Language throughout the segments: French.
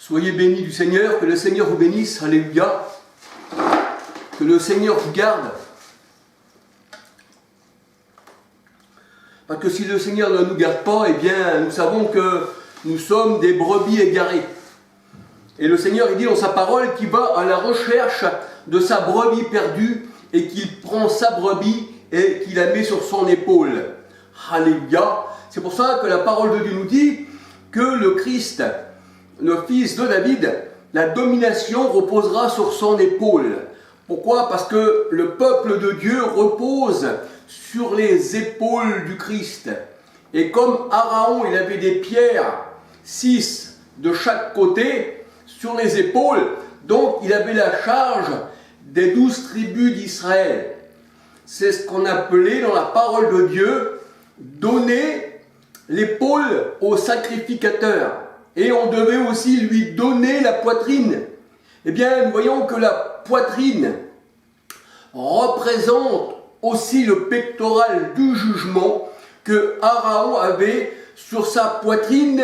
Soyez bénis du Seigneur, que le Seigneur vous bénisse, alléluia, que le Seigneur vous garde. Parce que si le Seigneur ne nous garde pas, eh bien, nous savons que nous sommes des brebis égarées. Et le Seigneur, il dit dans sa parole qu'il va à la recherche de sa brebis perdue et qu'il prend sa brebis et qu'il la met sur son épaule. Alléluia. C'est pour ça que la parole de Dieu nous dit que le Christ, le fils de David, la domination reposera sur son épaule. Pourquoi? Parce que le peuple de Dieu repose sur les épaules du Christ. Et comme Aaron, il avait des pierres, 6 de chaque côté, sur les épaules, donc il avait la charge des 12 tribus d'Israël. C'est ce qu'on appelait dans la parole de Dieu, donner l'épaule au sacrificateur. Et on devait aussi lui donner la poitrine. Eh bien, nous voyons que la poitrine représente aussi le pectoral du jugement que Aaron avait sur sa poitrine.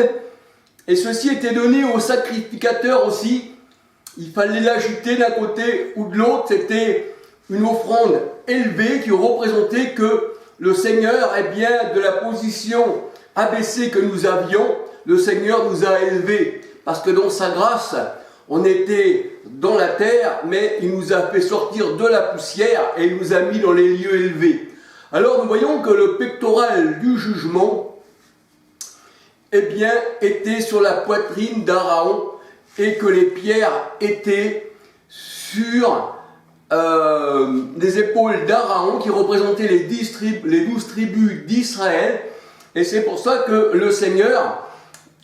Et ceci était donné au sacrificateur aussi. Il fallait l'agiter d'un côté ou de l'autre. C'était une offrande élevée qui représentait que le Seigneur, eh bien, de la position abaissée que nous avions, le Seigneur nous a élevés. Parce que dans sa grâce, on était dans la terre, mais il nous a fait sortir de la poussière et il nous a mis dans les lieux élevés. Alors nous voyons que le pectoral du jugement, eh bien, était sur la poitrine d'Aaron et que les pierres étaient sur les épaules d'Aaron qui représentaient les 12 tribus d'Israël. Et c'est pour ça que le Seigneur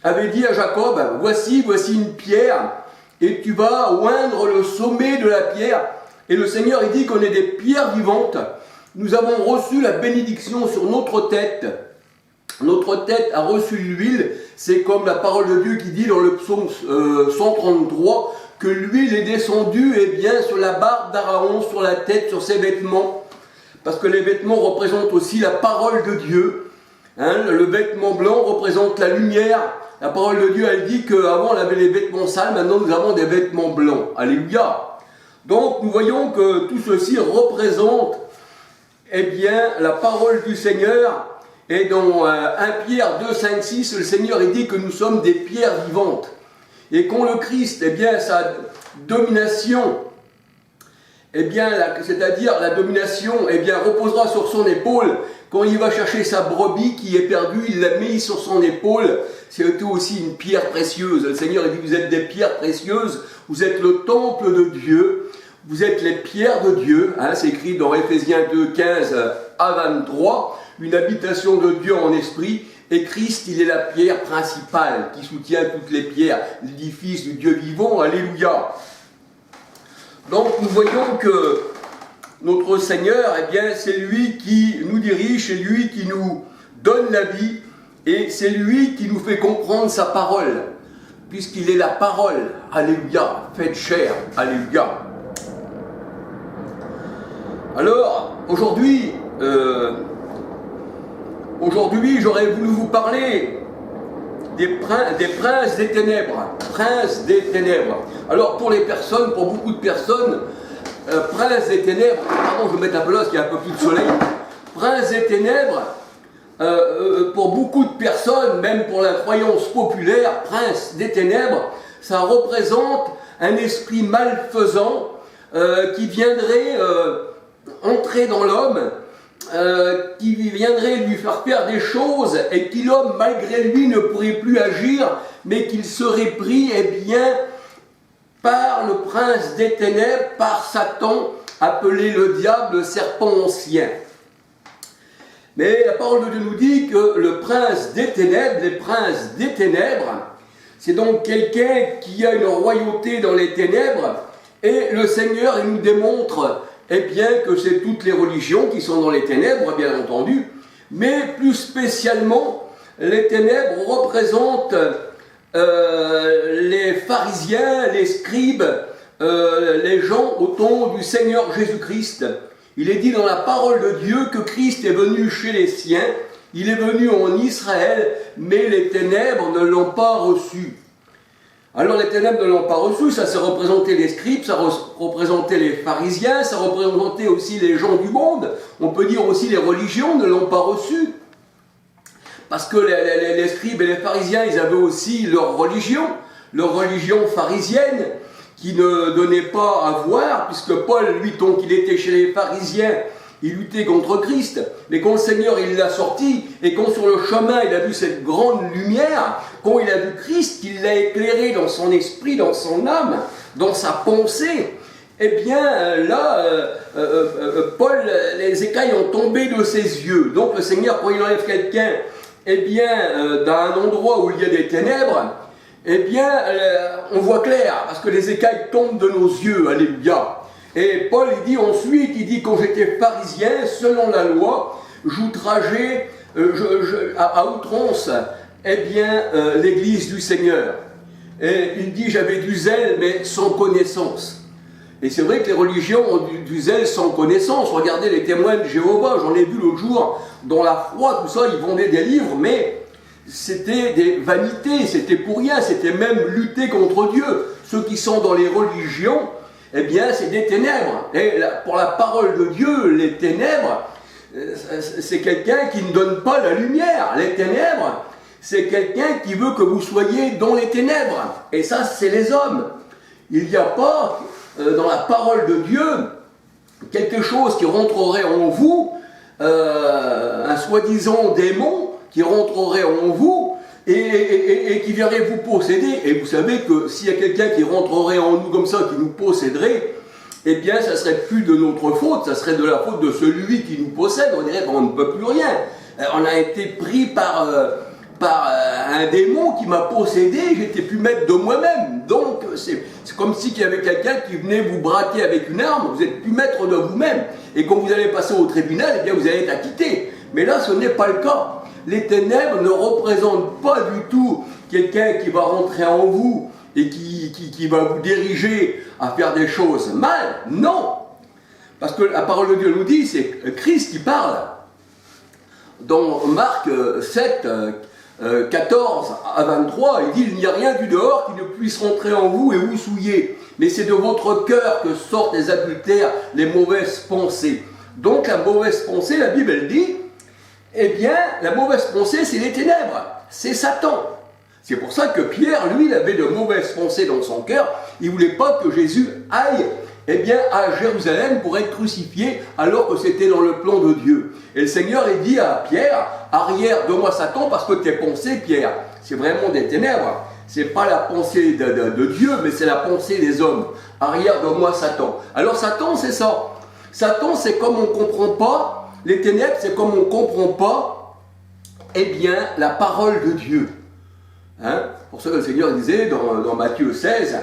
avait dit à Jacob, voici une pierre et tu vas oindre le sommet de la pierre. Et le Seigneur, il dit qu'on est des pierres vivantes. Nous avons reçu la bénédiction sur notre tête. Notre tête a reçu l'huile. C'est comme la parole de Dieu qui dit dans le psaume 133 que l'huile est descendue bien sur la barbe d'Aaron, sur la tête, sur ses vêtements. Parce que les vêtements représentent aussi la parole de Dieu. Le vêtement blanc représente la lumière. La parole de Dieu, elle dit qu'avant on avait les vêtements sales, maintenant nous avons des vêtements blancs. Alléluia. Donc nous voyons que tout ceci représente la parole du Seigneur. Et dans 1 Pierre 2, 5, 6, le Seigneur il dit que nous sommes des pierres vivantes. Et quand le Christ, sa domination, c'est-à-dire la domination, reposera sur son épaule. Quand il va chercher sa brebis qui est perdue, il la met sur son épaule. C'est aussi une pierre précieuse. Le Seigneur il dit, vous êtes des pierres précieuses, vous êtes le temple de Dieu, vous êtes les pierres de Dieu. C'est écrit dans Éphésiens 2, 15 à 23, une habitation de Dieu en esprit. Et Christ, il est la pierre principale qui soutient toutes les pierres, l'édifice du Dieu vivant. Alléluia. Donc nous voyons que notre Seigneur, c'est lui qui nous dirige, c'est lui qui nous donne la vie et c'est lui qui nous fait comprendre sa parole, puisqu'il est la parole. Alléluia, faite chair. Alléluia. Alors, aujourd'hui, j'aurais voulu vous parler des princes des ténèbres. Princes des ténèbres. Alors, pour beaucoup de personnes, prince des ténèbres, pardon, je vais mettre un peu là parce qu'il y a un peu plus de soleil. Prince des ténèbres, pour beaucoup de personnes, même pour la croyance populaire, prince des ténèbres, ça représente un esprit malfaisant qui viendrait entrer dans l'homme, qui viendrait lui faire des choses et qui l'homme, malgré lui, ne pourrait plus agir, mais qu'il serait pris, par le prince des ténèbres, par Satan, appelé le diable, le serpent ancien. Mais la parole de Dieu nous dit que le prince des ténèbres, les princes des ténèbres, c'est donc quelqu'un qui a une royauté dans les ténèbres, et le Seigneur, il nous démontre, que c'est toutes les religions qui sont dans les ténèbres, bien entendu, mais plus spécialement, les ténèbres représentent les pharisiens, les scribes, les gens au temps du Seigneur Jésus-Christ. Il est dit dans la parole de Dieu que Christ est venu chez les siens, il est venu en Israël, mais les ténèbres ne l'ont pas reçu. Alors les ténèbres ne l'ont pas reçu, ça représentait les scribes, ça représentait les pharisiens, ça représentait aussi les gens du monde, on peut dire aussi les religions ne l'ont pas reçu. Parce que les scribes et les pharisiens, ils avaient aussi leur religion pharisienne, qui ne donnait pas à voir, puisque Paul, lui, tant qu'il était chez les pharisiens, il luttait contre Christ, mais quand le Seigneur il l'a sorti, et quand sur le chemin il a vu cette grande lumière, quand il a vu Christ, qu'il l'a éclairé dans son esprit, dans son âme, dans sa pensée, eh bien là, Paul, les écailles ont tombé de ses yeux. Donc le Seigneur, quand il enlève quelqu'un, eh bien, dans un endroit où il y a des ténèbres, eh bien, on voit clair, parce que les écailles tombent de nos yeux, alléluia. Et Paul, il dit ensuite, quand j'étais pharisien, selon la loi, j'outrageais à outrance, eh bien, l'église du Seigneur. Et il dit, j'avais du zèle, mais sans connaissance. Et c'est vrai que les religions ont du zèle sans connaissance. Regardez les témoins de Jéhovah, j'en ai vu l'autre jour, dans la foi, tout ça, ils vendaient des livres, mais c'était des vanités, c'était pour rien, c'était même lutter contre Dieu. Ceux qui sont dans les religions, eh bien, c'est des ténèbres. Et pour la parole de Dieu, les ténèbres, c'est quelqu'un qui ne donne pas la lumière. Les ténèbres, c'est quelqu'un qui veut que vous soyez dans les ténèbres. Et ça, c'est les hommes. Il n'y a pas, dans la parole de Dieu, quelque chose qui rentrerait en vous, un soi-disant démon qui rentrerait en vous, et qui viendrait vous posséder. Et vous savez que s'il y a quelqu'un qui rentrerait en nous comme ça, qui nous posséderait, eh bien ça serait plus de notre faute, ça serait de la faute de celui qui nous possède. On dirait qu'on ne peut plus rien. On a été pris par un démon qui m'a possédé, j'étais plus maître de moi-même. Donc c'est comme si il y avait quelqu'un qui venait vous braquer avec une arme, vous n'êtes plus maître de vous-même. Et quand vous allez passer au tribunal, eh bien vous allez être acquitté. Mais là ce n'est pas le cas. Les ténèbres ne représentent pas du tout quelqu'un qui va rentrer en vous et qui va vous diriger à faire des choses mal. Non! Parce que la parole de Dieu nous dit, c'est Christ qui parle. Dans Marc 7, 14 à 23, il dit « Il n'y a rien du dehors qui ne puisse rentrer en vous et vous souiller, mais c'est de votre cœur que sortent les adultères, les mauvaises pensées. » Donc la mauvaise pensée, la Bible elle dit, eh bien, la mauvaise pensée, c'est les ténèbres, c'est Satan. C'est pour ça que Pierre, lui, il avait de mauvaises pensées dans son cœur. Il ne voulait pas que Jésus aille, eh bien, à Jérusalem pour être crucifié, alors que c'était dans le plan de Dieu. Et le Seigneur, il dit à Pierre, arrière de moi Satan, parce que tes pensées, Pierre, c'est vraiment des ténèbres. C'est pas la pensée de Dieu, mais c'est la pensée des hommes. Arrière de moi Satan. Alors Satan, c'est ça. Satan, c'est comme on ne comprend pas. Les ténèbres, c'est comme on ne comprend pas, eh bien, la parole de Dieu. Hein? Pour ça que le Seigneur disait dans Matthieu 16,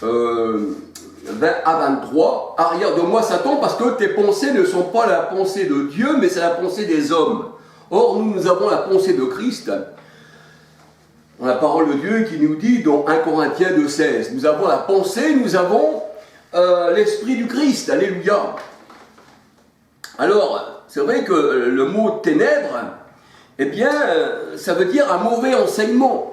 20 à 23, « Arrière de moi, Satan, parce que tes pensées ne sont pas la pensée de Dieu, mais c'est la pensée des hommes. Or, nous avons la pensée de Christ. » Dans la parole de Dieu qui nous dit dans 1 Corinthiens 2,16, nous avons la pensée, nous avons l'esprit du Christ. Alléluia. Alors, c'est vrai que le mot ténèbres, eh bien, ça veut dire un mauvais enseignement.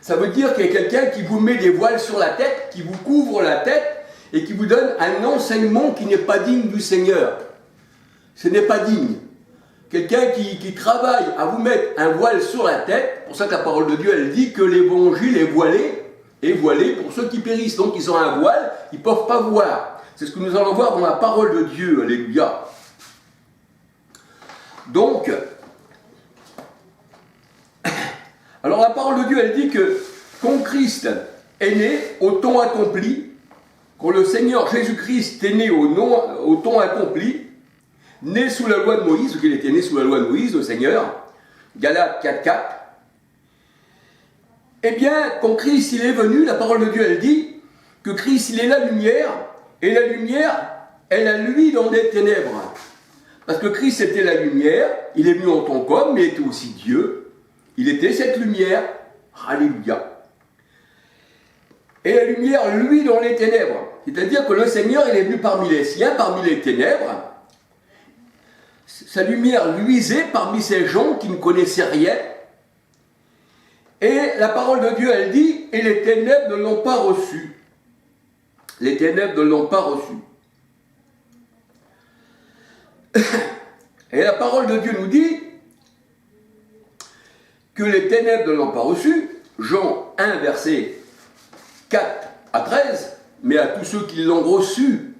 Ça veut dire qu'il y a quelqu'un qui vous met des voiles sur la tête, qui vous couvre la tête, et qui vous donne un enseignement qui n'est pas digne du Seigneur. Ce n'est pas digne. Quelqu'un qui travaille à vous mettre un voile sur la tête, pour ça que la parole de Dieu, elle dit que l'évangile est voilé pour ceux qui périssent. Donc ils ont un voile, ils ne peuvent pas voir. C'est ce que nous allons voir dans la parole de Dieu, alléluia. Donc, alors la parole de Dieu, elle dit que quand Christ est né au temps accompli, quand le Seigneur Jésus-Christ est né au temps accompli, né sous la loi de Moïse, qu'il était né sous la loi de Moïse, le Seigneur, Galates 4.4, eh bien, quand Christ il est venu, la parole de Dieu, elle dit que Christ il est la lumière, et la lumière, elle a lui dans les ténèbres. Parce que Christ était la lumière, il est venu en tant qu'homme, mais il était aussi Dieu. Il était cette lumière. Alléluia. Et la lumière, lui, dans les ténèbres. C'est-à-dire que le Seigneur, il est venu parmi les siens, parmi les ténèbres. Sa lumière luisait parmi ces gens qui ne connaissaient rien. Et la parole de Dieu, elle dit, et les ténèbres ne l'ont pas reçu. Les ténèbres ne l'ont pas reçu. Et la parole de Dieu nous dit que les ténèbres ne l'ont pas reçu. Jean 1, verset 4 à 13, mais à tous ceux qui l'ont reçu,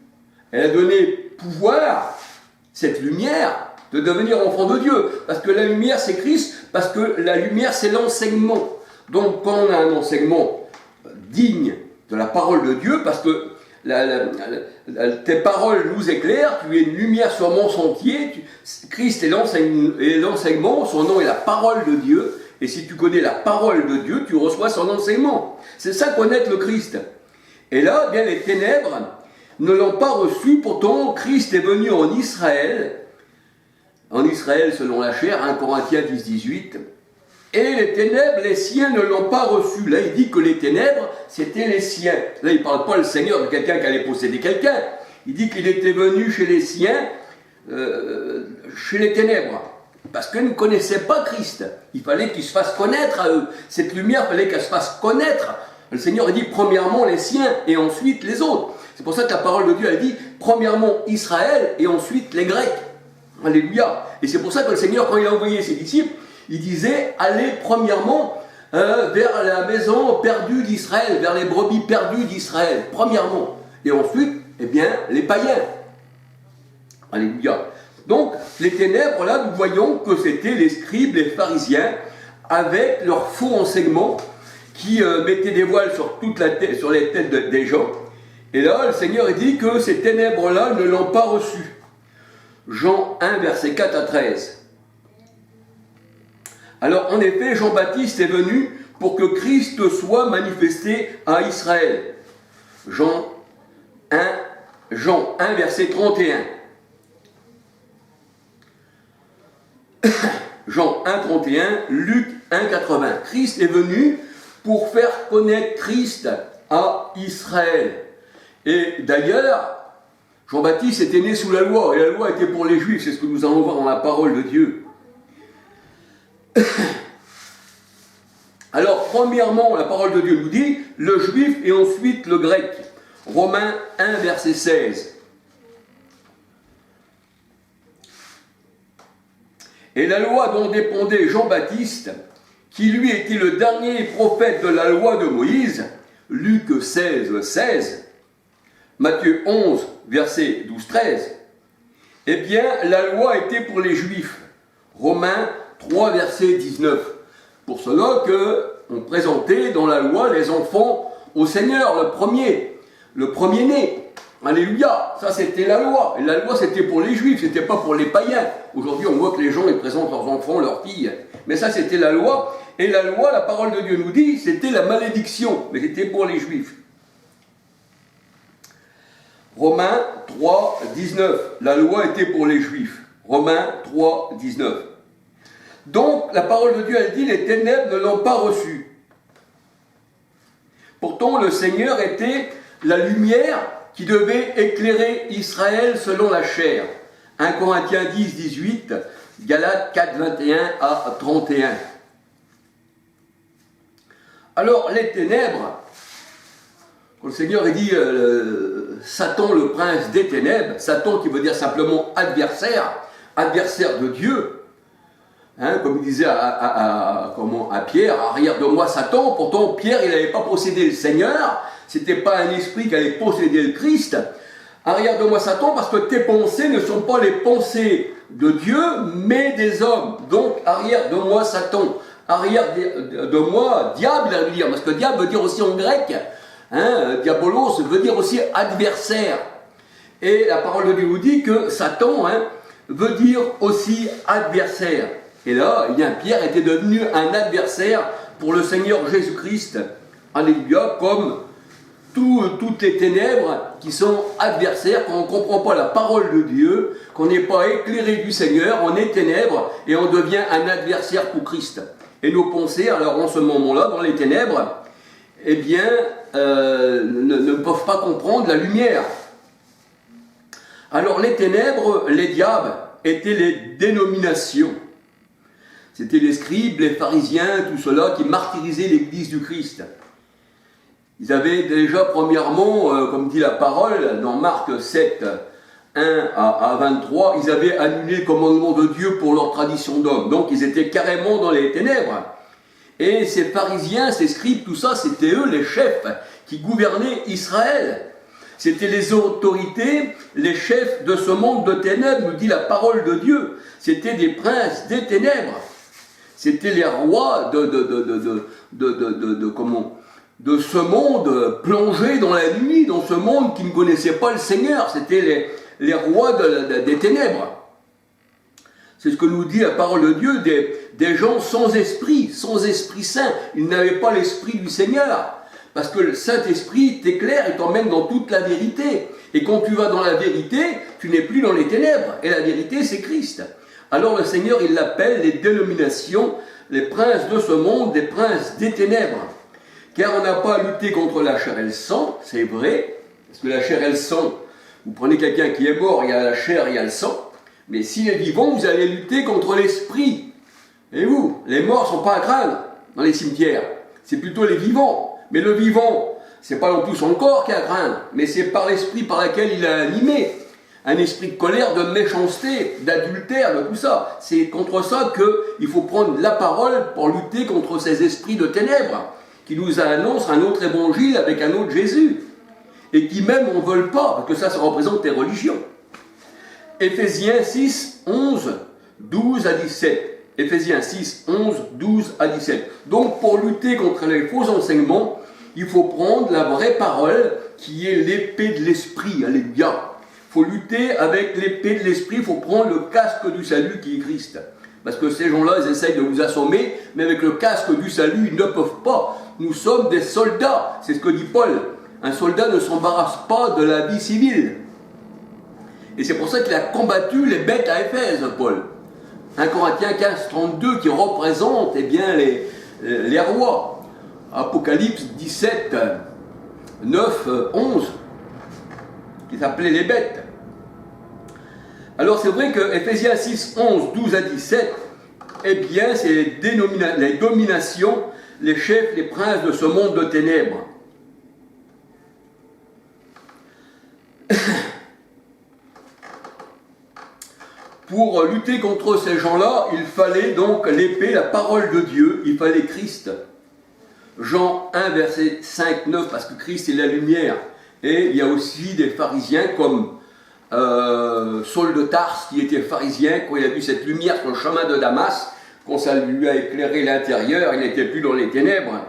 elle a donné pouvoir, cette lumière, de devenir enfant de Dieu. Parce que la lumière, c'est Christ, parce que la lumière, c'est l'enseignement. Donc, quand on a un enseignement digne de la parole de Dieu, parce que tes paroles nous éclairent, tu es une lumière sur mon sentier, Christ est l'enseignement, son nom est la parole de Dieu, et si tu connais la parole de Dieu, tu reçois son enseignement. C'est ça connaître le Christ. Et là, bien les ténèbres ne l'ont pas reçu, pourtant Christ est venu en Israël selon la chair, 1 Corinthiens 10, 18, et les ténèbres, les siens ne l'ont pas reçu. Là, il dit que les ténèbres, c'était les siens. Là, il ne parle pas le Seigneur de quelqu'un qui allait posséder quelqu'un. Il dit qu'il était venu chez les siens, chez les ténèbres, parce qu'ils ne connaissaient pas Christ. Il fallait qu'il se fasse connaître à eux. Cette lumière, il fallait qu'elle se fasse connaître. Le Seigneur dit premièrement les siens et ensuite les autres. C'est pour ça que la parole de Dieu, elle dit premièrement Israël et ensuite les Grecs. Alléluia. Et c'est pour ça que le Seigneur, quand il a envoyé ses disciples, il disait, allez premièrement vers la maison perdue d'Israël, vers les brebis perdues d'Israël, premièrement. Et ensuite, eh bien, les païens. Alléluia. Donc, les ténèbres, là, nous voyons que c'était les scribes, les pharisiens, avec leur faux enseignement, qui mettaient des voiles sur les têtes des gens. Et là, le Seigneur dit que ces ténèbres-là ne l'ont pas reçu. Jean 1, verset 4 à 13. Alors, en effet, Jean-Baptiste est venu pour que Christ soit manifesté à Israël. Jean 1, verset 31. Jean 1, 31, Luc 1, 80. Christ est venu pour faire connaître Christ à Israël. Et d'ailleurs, Jean-Baptiste était né sous la loi, et la loi était pour les Juifs, c'est ce que nous allons voir dans la parole de Dieu. Alors, premièrement, la parole de Dieu nous dit, le juif et ensuite le grec. Romains 1, verset 16. Et la loi dont dépendait Jean-Baptiste, qui lui était le dernier prophète de la loi de Moïse, Luc 16, 16, Matthieu 11, verset 12, 13, eh bien, la loi était pour les Juifs. Romains 3, verset 19. Pour cela qu'on présentait dans la loi les enfants au Seigneur, le premier-né. Alléluia, ça c'était la loi. Et la loi c'était pour les Juifs, c'était pas pour les païens. Aujourd'hui on voit que les gens ils présentent leurs enfants, leurs filles. Mais ça c'était la loi. Et la loi, la parole de Dieu nous dit, c'était la malédiction. Mais c'était pour les Juifs. Romains 3, 19. La loi était pour les Juifs. Romains 3, 19. Donc, la parole de Dieu, elle dit, les ténèbres ne l'ont pas reçu. Pourtant, le Seigneur était la lumière qui devait éclairer Israël selon la chair. 1 Corinthiens 10, 18, Galates 4, 21 à 31. Alors, les ténèbres, quand le Seigneur a dit Satan, le prince des ténèbres, Satan qui veut dire simplement adversaire, adversaire de Dieu, hein, comme il disait à Pierre, arrière de moi Satan. Pourtant Pierre il n'avait pas possédé le Seigneur, c'était pas un esprit qui allait posséder le Christ. Arrière de moi Satan, parce que tes pensées ne sont pas les pensées de Dieu, mais des hommes. Donc arrière de moi Satan, arrière de moi diable, il veut dire, parce que diable veut dire aussi en grec, hein, diabolos veut dire aussi adversaire. Et la parole de Dieu nous dit que Satan, hein, veut dire aussi adversaire. Et là, eh bien, Pierre était devenu un adversaire pour le Seigneur Jésus-Christ. Alléluia, comme toutes les ténèbres qui sont adversaires, quand on ne comprend pas la parole de Dieu, qu'on n'est pas éclairé du Seigneur, on est ténèbres et on devient un adversaire pour Christ. Et nos pensées, alors en ce moment-là, dans les ténèbres, eh bien, ne peuvent pas comprendre la lumière. Alors les ténèbres, les diables, étaient les dénominations. C'était les scribes, les pharisiens, tout cela qui martyrisaient l'église du Christ. Ils avaient déjà, premièrement, comme dit la parole, dans Marc 7, 1 à 23, ils avaient annulé le commandement de Dieu pour leur tradition d'homme. Donc ils étaient carrément dans les ténèbres. Et ces pharisiens, ces scribes, tout ça, c'était eux les chefs qui gouvernaient Israël. C'était les autorités, les chefs de ce monde de ténèbres, nous dit la parole de Dieu. C'était des princes des ténèbres. C'était les rois de ce monde plongé dans la nuit, dans ce monde qui ne connaissait pas le Seigneur. C'était les rois des ténèbres. C'est ce que nous dit la parole de Dieu, des gens sans esprit saint. Ils n'avaient pas l'esprit du Seigneur. Parce que le Saint-Esprit t'éclaire et t'emmène dans toute la vérité. Et quand tu vas dans la vérité, tu n'es plus dans les ténèbres. Et la vérité, c'est Christ. Alors le Seigneur, il l'appelle les dénominations, les princes de ce monde, des princes des ténèbres. Car on n'a pas à lutter contre la chair et le sang, c'est vrai. Parce que la chair et le sang, vous prenez quelqu'un qui est mort, il y a la chair, il y a le sang. Mais s'il est vivant, vous allez lutter contre l'esprit. Et vous, les morts ne sont pas à craindre dans les cimetières. C'est plutôt les vivants. Mais le vivant, ce n'est pas non plus son corps qui a à craindre, mais c'est par l'esprit par lequel il a animé. Un esprit de colère, de méchanceté, d'adultère, de tout ça. C'est contre ça qu'il faut prendre la parole pour lutter contre ces esprits de ténèbres qui nous annoncent un autre évangile avec un autre Jésus. Et qui même on ne veut pas, parce que ça représente des religions. Éphésiens 6, 11, 12 à 17. Éphésiens 6, 11, 12 à 17. Donc pour lutter contre les faux enseignements, il faut prendre la vraie parole qui est l'épée de l'esprit. Alléluia. Il faut lutter avec l'épée de l'esprit, il faut prendre le casque du salut qui est Christ. Parce que ces gens-là, ils essayent de vous assommer, mais avec le casque du salut, ils ne peuvent pas. Nous sommes des soldats, c'est ce que dit Paul. Un soldat ne s'embarrasse pas de la vie civile. Et c'est pour ça qu'il a combattu les bêtes à Éphèse, Paul. 1 Corinthiens 15, 32 qui représente eh bien, les rois. Apocalypse 17, 9, 11 qui s'appelaient les bêtes. Alors c'est vrai que Éphésiens 6, 11, 12 à 17, eh bien c'est les dominations, les chefs, les princes de ce monde de ténèbres. Pour lutter contre ces gens-là, il fallait donc l'épée, la parole de Dieu, il fallait Christ. Jean 1, verset 5, 9, parce que Christ est la lumière. Et il y a aussi des pharisiens comme Saul de Tarse, qui était pharisien, quand il a vu cette lumière sur le chemin de Damas, quand ça lui a éclairé l'intérieur, il n'était plus dans les ténèbres.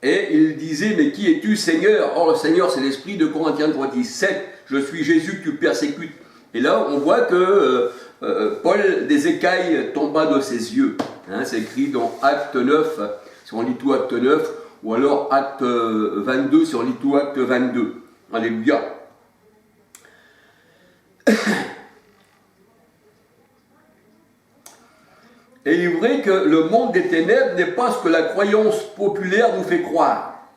Et il disait, mais qui es-tu, Seigneur? Or, le Seigneur, c'est l'Esprit de Corinthiens 3, 17, je suis Jésus que tu persécutes. Et là, on voit que Paul, des écailles tomba de ses yeux. Hein, c'est écrit dans Acte 9, si on lit tout Acte 9, ou alors Acte 22, si on lit tout Acte 22. Alléluia. Et il est vrai que le monde des ténèbres n'est pas ce que la croyance populaire nous fait croire.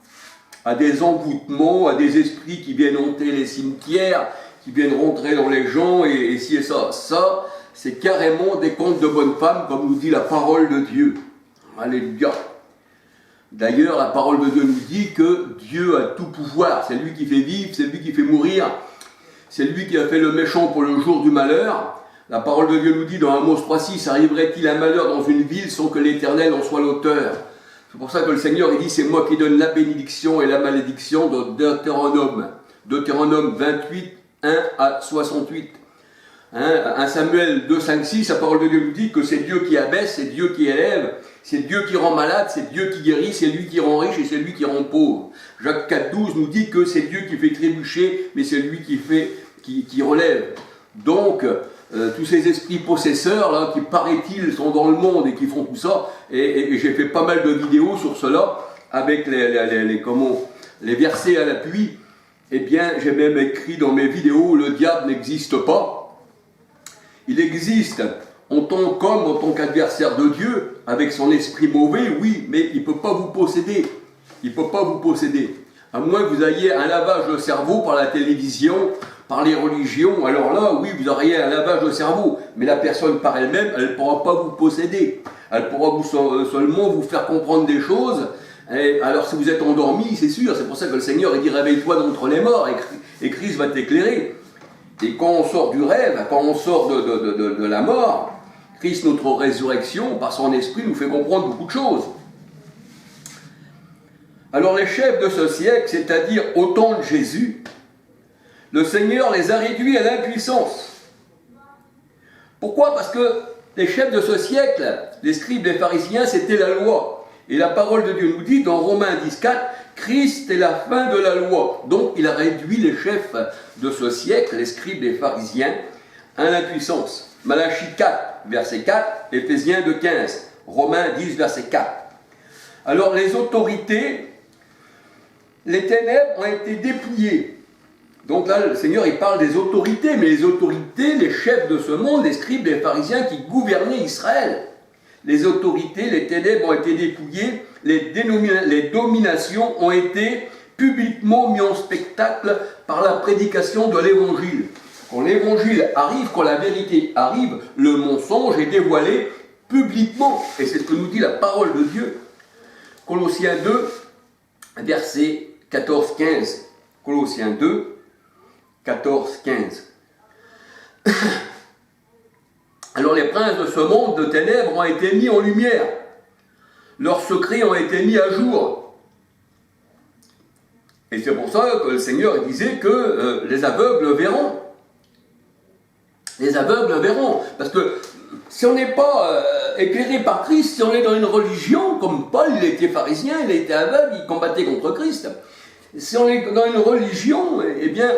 À des envoûtements, à des esprits qui viennent hanter les cimetières, qui viennent rentrer dans les gens, et ci et ça. Ça, c'est carrément des contes de bonnes femmes, comme nous dit la parole de Dieu. Alléluia. D'ailleurs, la parole de Dieu nous dit que Dieu a tout pouvoir. C'est lui qui fait vivre, c'est lui qui fait mourir. C'est lui qui a fait le méchant pour le jour du malheur. La parole de Dieu nous dit dans Amos 3,6, arriverait-il un malheur dans une ville sans que l'Éternel en soit l'auteur? C'est pour ça que le Seigneur il dit, c'est moi qui donne la bénédiction et la malédiction dans Deutéronome. Deutéronome 28, 1 à 68. 1 Samuel 2, 5, 6, la parole de Dieu nous dit que c'est Dieu qui abaisse, c'est Dieu qui élève, c'est Dieu qui rend malade, c'est Dieu qui guérit, c'est lui qui rend riche et c'est lui qui rend pauvre. Jacques 4, 12 nous dit que c'est Dieu qui fait trébucher, mais c'est lui qui relève. Donc, tous ces esprits possesseurs là, qui paraît-il sont dans le monde et qui font tout ça, et j'ai fait pas mal de vidéos sur cela, avec les versets à l'appui. Eh bien, j'ai même écrit dans mes vidéos, le diable n'existe pas. Il existe en tant qu'homme, en tant qu'adversaire de Dieu, avec son esprit mauvais, oui, mais il ne peut pas vous posséder. Il ne peut pas vous posséder. À moins que vous ayez un lavage de cerveau par la télévision, par les religions, alors là, oui, vous auriez un lavage de cerveau, mais la personne par elle-même, elle ne pourra pas vous posséder. Elle pourra seulement vous faire comprendre des choses. Et alors si vous êtes endormi, c'est sûr, c'est pour ça que le Seigneur il dit réveille-toi d'entre les morts et Christ va t'éclairer. Et quand on sort du rêve, quand on sort de la mort, Christ, notre résurrection, par son esprit, nous fait comprendre beaucoup de choses. Alors les chefs de ce siècle, c'est-à-dire au temps de Jésus, le Seigneur les a réduits à l'impuissance. Pourquoi? Parce que les chefs de ce siècle, les scribes, les pharisiens, c'était la loi. Et la parole de Dieu nous dit dans Romains 10,4, Christ est la fin de la loi. Donc il a réduit les chefs de ce siècle, les scribes, les pharisiens, à l'impuissance. Malachie 4, verset 4, Éphésiens 2,15, Romains 10, verset 4. Alors les autorités, les ténèbres ont été dépouillées. Donc là, le Seigneur, il parle des autorités, mais les autorités, les chefs de ce monde, les scribes, les pharisiens qui gouvernaient Israël. Les autorités, les ténèbres ont été dépouillées, les dominations ont été publiquement mis en spectacle par la prédication de l'Évangile. Quand l'Évangile arrive, quand la vérité arrive, le mensonge est dévoilé publiquement. Et c'est ce que nous dit la parole de Dieu. Colossiens 2, versets 14-15. Colossiens 2, 14-15. Alors les princes de ce monde de ténèbres ont été mis en lumière. Leurs secrets ont été mis à jour. Et c'est pour ça que le Seigneur disait que les aveugles verront. Les aveugles verront. Parce que si on n'est pas éclairé par Christ, si on est dans une religion, comme Paul, il était pharisien, il était aveugle, il combattait contre Christ. Si on est dans une religion, eh bien,